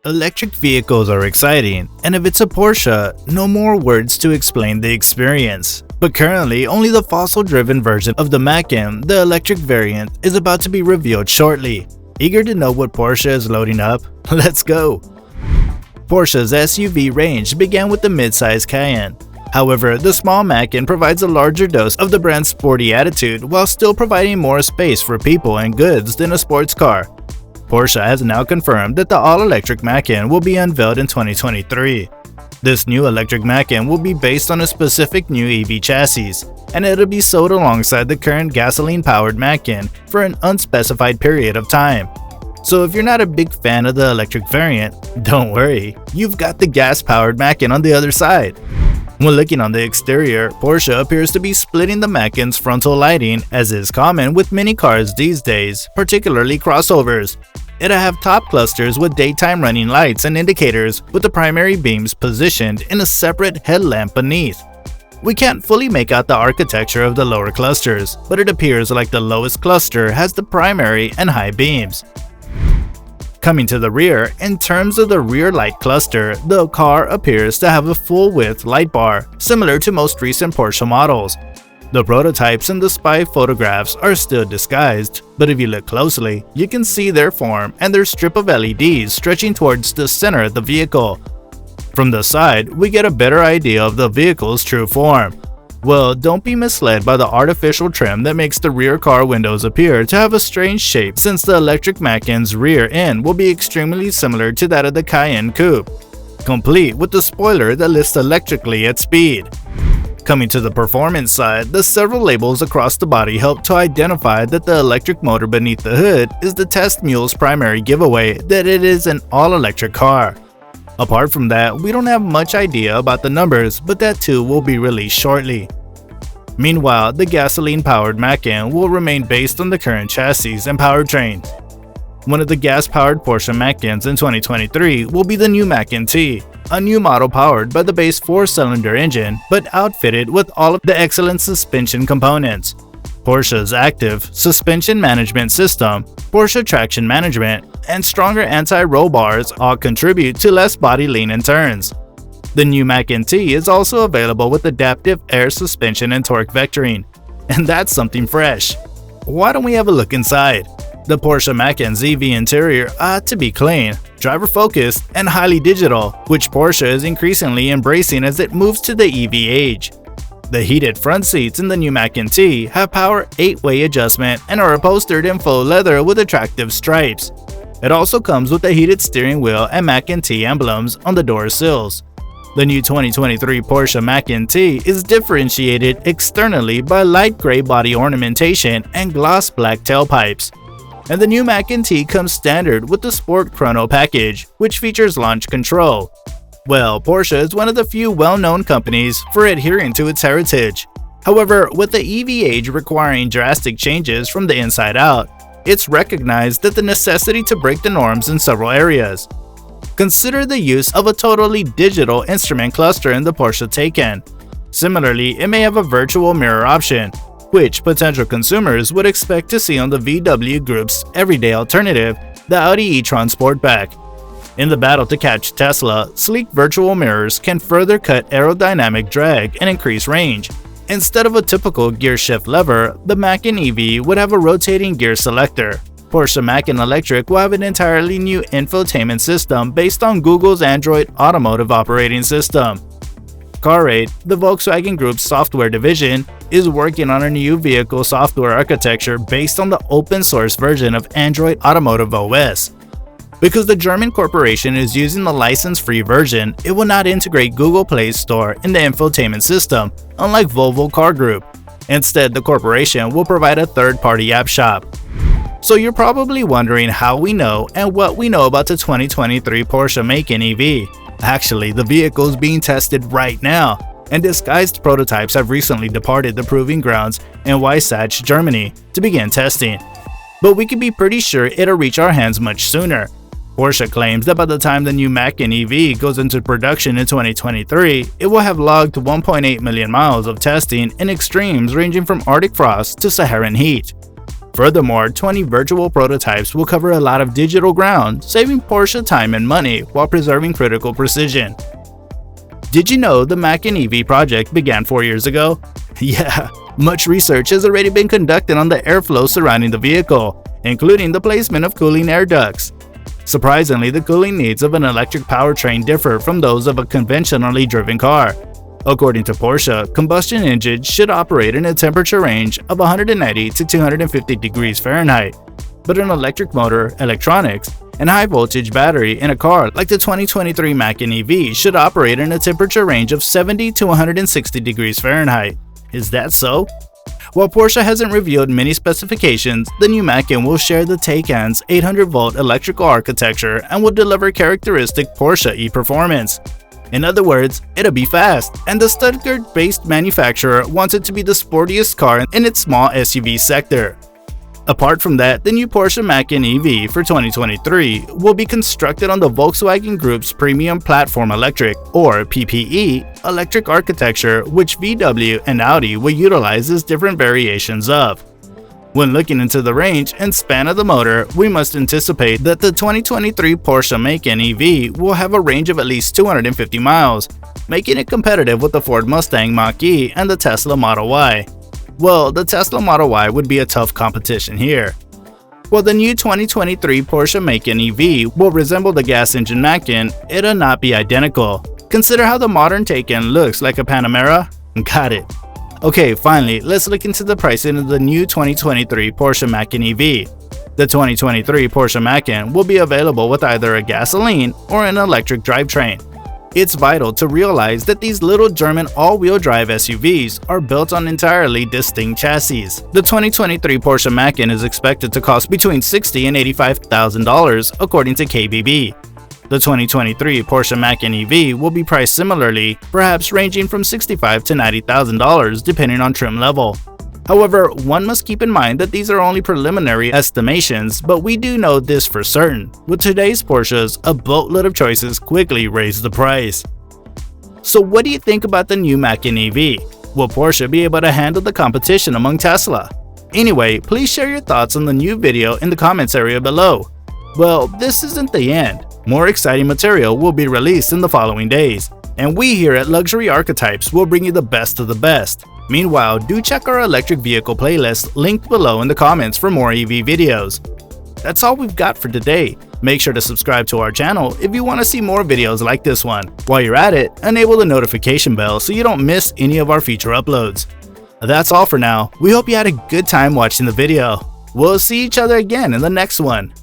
Electric vehicles are exciting, and if it's a Porsche, no more words to explain the experience. But currently, only the fossil-driven version of the Macan, the electric variant, is about to be revealed shortly. Eager to know what Porsche is loading up? Let's go! Porsche's SUV range began with the mid-size Cayenne. However, the small Macan provides a larger dose of the brand's sporty attitude while still providing more space for people and goods than a sports car. Porsche has now confirmed that the all-electric Macan will be unveiled in 2023. This new electric Macan will be based on a specific new EV chassis, and it'll be sold alongside the current gasoline-powered Macan for an unspecified period of time. So if you're not a big fan of the electric variant, don't worry, you've got the gas-powered Macan on the other side. When looking on the exterior, Porsche appears to be splitting the Macan's frontal lighting, as is common with many cars these days, particularly crossovers. It'll have top clusters with daytime running lights and indicators, with the primary beams positioned in a separate headlamp beneath. We can't fully make out the architecture of the lower clusters, but it appears like the lowest cluster has the primary and high beams. Coming to the rear, in terms of the rear light cluster, the car appears to have a full-width light bar, similar to most recent Porsche models. The prototypes and the spy photographs are still disguised, but if you look closely, you can see their form and their strip of LEDs stretching towards the center of the vehicle. From the side, we get a better idea of the vehicle's true form. Well, don't be misled by the artificial trim that makes the rear car windows appear to have a strange shape, since the electric Macan's rear end will be extremely similar to that of the Cayenne Coupe, complete with the spoiler that lifts electrically at speed. Coming to the performance side, the several labels across the body help to identify that the electric motor beneath the hood is the test mule's primary giveaway that it is an all-electric car. Apart from that, we don't have much idea about the numbers, but that too will be released shortly. Meanwhile, the gasoline-powered Macan will remain based on the current chassis and powertrain. One of the gas-powered Porsche Macans in 2023 will be the new Macan T, a new model powered by the base 4-cylinder engine but outfitted with all of the excellent suspension components. Porsche's active suspension management system, Porsche traction management, and stronger anti-roll bars all contribute to less body lean and turns. The new Macan T is also available with adaptive air suspension and torque vectoring, and that's something fresh. Why don't we have a look inside? The Porsche Macan's EV interior ought to be clean, driver-focused, and highly digital, which Porsche is increasingly embracing as it moves to the EV age. The heated front seats in the new Macan T have power 8-way adjustment and are upholstered in faux leather with attractive stripes. It also comes with a heated steering wheel and Macan T emblems on the door sills. The new 2023 Porsche Macan T is differentiated externally by light gray body ornamentation and gloss black tailpipes. And the new Macan T comes standard with the Sport Chrono package, which features launch control. Well, Porsche is one of the few well-known companies for adhering to its heritage. However, with the EV age requiring drastic changes from the inside out, it's recognized that the necessity to break the norms in several areas. Consider the use of a totally digital instrument cluster in the Porsche Taycan. Similarly, it may have a virtual mirror option, which potential consumers would expect to see on the VW Group's everyday alternative, the Audi e-tron Sportback. In the battle to catch Tesla, sleek virtual mirrors can further cut aerodynamic drag and increase range. Instead of a typical gear shift lever, the Macan EV would have a rotating gear selector. Porsche Macan Electric will have an entirely new infotainment system based on Google's Android Automotive operating system. CarAid, the Volkswagen Group's software division, is working on a new vehicle software architecture based on the open-source version of Android Automotive OS. Because the German corporation is using the license-free version, it will not integrate Google Play Store in the infotainment system, unlike Volvo Car Group. Instead, the corporation will provide a third-party app shop. So you're probably wondering how we know and what we know about the 2023 Porsche Macan EV. Actually, the vehicle is being tested right now, and disguised prototypes have recently departed the proving grounds in Weissach, Germany, to begin testing. But we can be pretty sure it'll reach our hands much sooner. Porsche claims that by the time the new Macan EV goes into production in 2023, it will have logged 1.8 million miles of testing in extremes ranging from Arctic frost to Saharan heat. Furthermore, 20 virtual prototypes will cover a lot of digital ground, saving Porsche time and money while preserving critical precision. Did you know the Macan EV project began 4 years ago? Yeah, much research has already been conducted on the airflow surrounding the vehicle, including the placement of cooling air ducts. Surprisingly, the cooling needs of an electric powertrain differ from those of a conventionally driven car. According to Porsche, combustion engines should operate in a temperature range of 190 to 250 degrees Fahrenheit, but an electric motor, electronics, and high-voltage battery in a car like the 2023 Macan EV should operate in a temperature range of 70 to 160 degrees Fahrenheit. Is that so? While Porsche hasn't revealed many specifications, the new Macan will share the Taycan's 800-volt electrical architecture and will deliver characteristic Porsche e-performance. In other words, it'll be fast, and the Stuttgart-based manufacturer wants it to be the sportiest car in its small SUV sector. Apart from that, the new Porsche Macan EV for 2023 will be constructed on the Volkswagen Group's Premium Platform Electric, or PPE, electric architecture, which VW and Audi will utilize as different variations of. When looking into the range and span of the motor, we must anticipate that the 2023 Porsche Macan EV will have a range of at least 250 miles, making it competitive with the Ford Mustang Mach-E and the Tesla Model Y. Well, the Tesla Model Y would be a tough competition here. While the new 2023 Porsche Macan EV will resemble the gas engine Macan, it'll not be identical. Consider how the modern Taycan looks like a Panamera? Got it. Okay, finally, let's look into the pricing of the new 2023 Porsche Macan EV. The 2023 Porsche Macan will be available with either a gasoline or an electric drivetrain. It's vital to realize that these little German all-wheel drive SUVs are built on entirely distinct chassis. The 2023 Porsche Macan is expected to cost between $60,000 and $85,000 according to KBB. The 2023 Porsche Macan EV will be priced similarly, perhaps ranging from $65,000 to $90,000 depending on trim level. However, one must keep in mind that these are only preliminary estimations, but we do know this for certain. With today's Porsches, a boatload of choices quickly raise the price. So what do you think about the new Macan EV? Will Porsche be able to handle the competition among Tesla? Anyway, please share your thoughts on the new video in the comments area below. Well, this isn't the end. More exciting material will be released in the following days, and we here at Luxury Archetypes will bring you the best of the best. Meanwhile, do check our electric vehicle playlist linked below in the comments for more EV videos. That's all we've got for today. Make sure to subscribe to our channel if you want to see more videos like this one. While you're at it, enable the notification bell so you don't miss any of our future uploads. That's all for now. We hope you had a good time watching the video. We'll see each other again in the next one.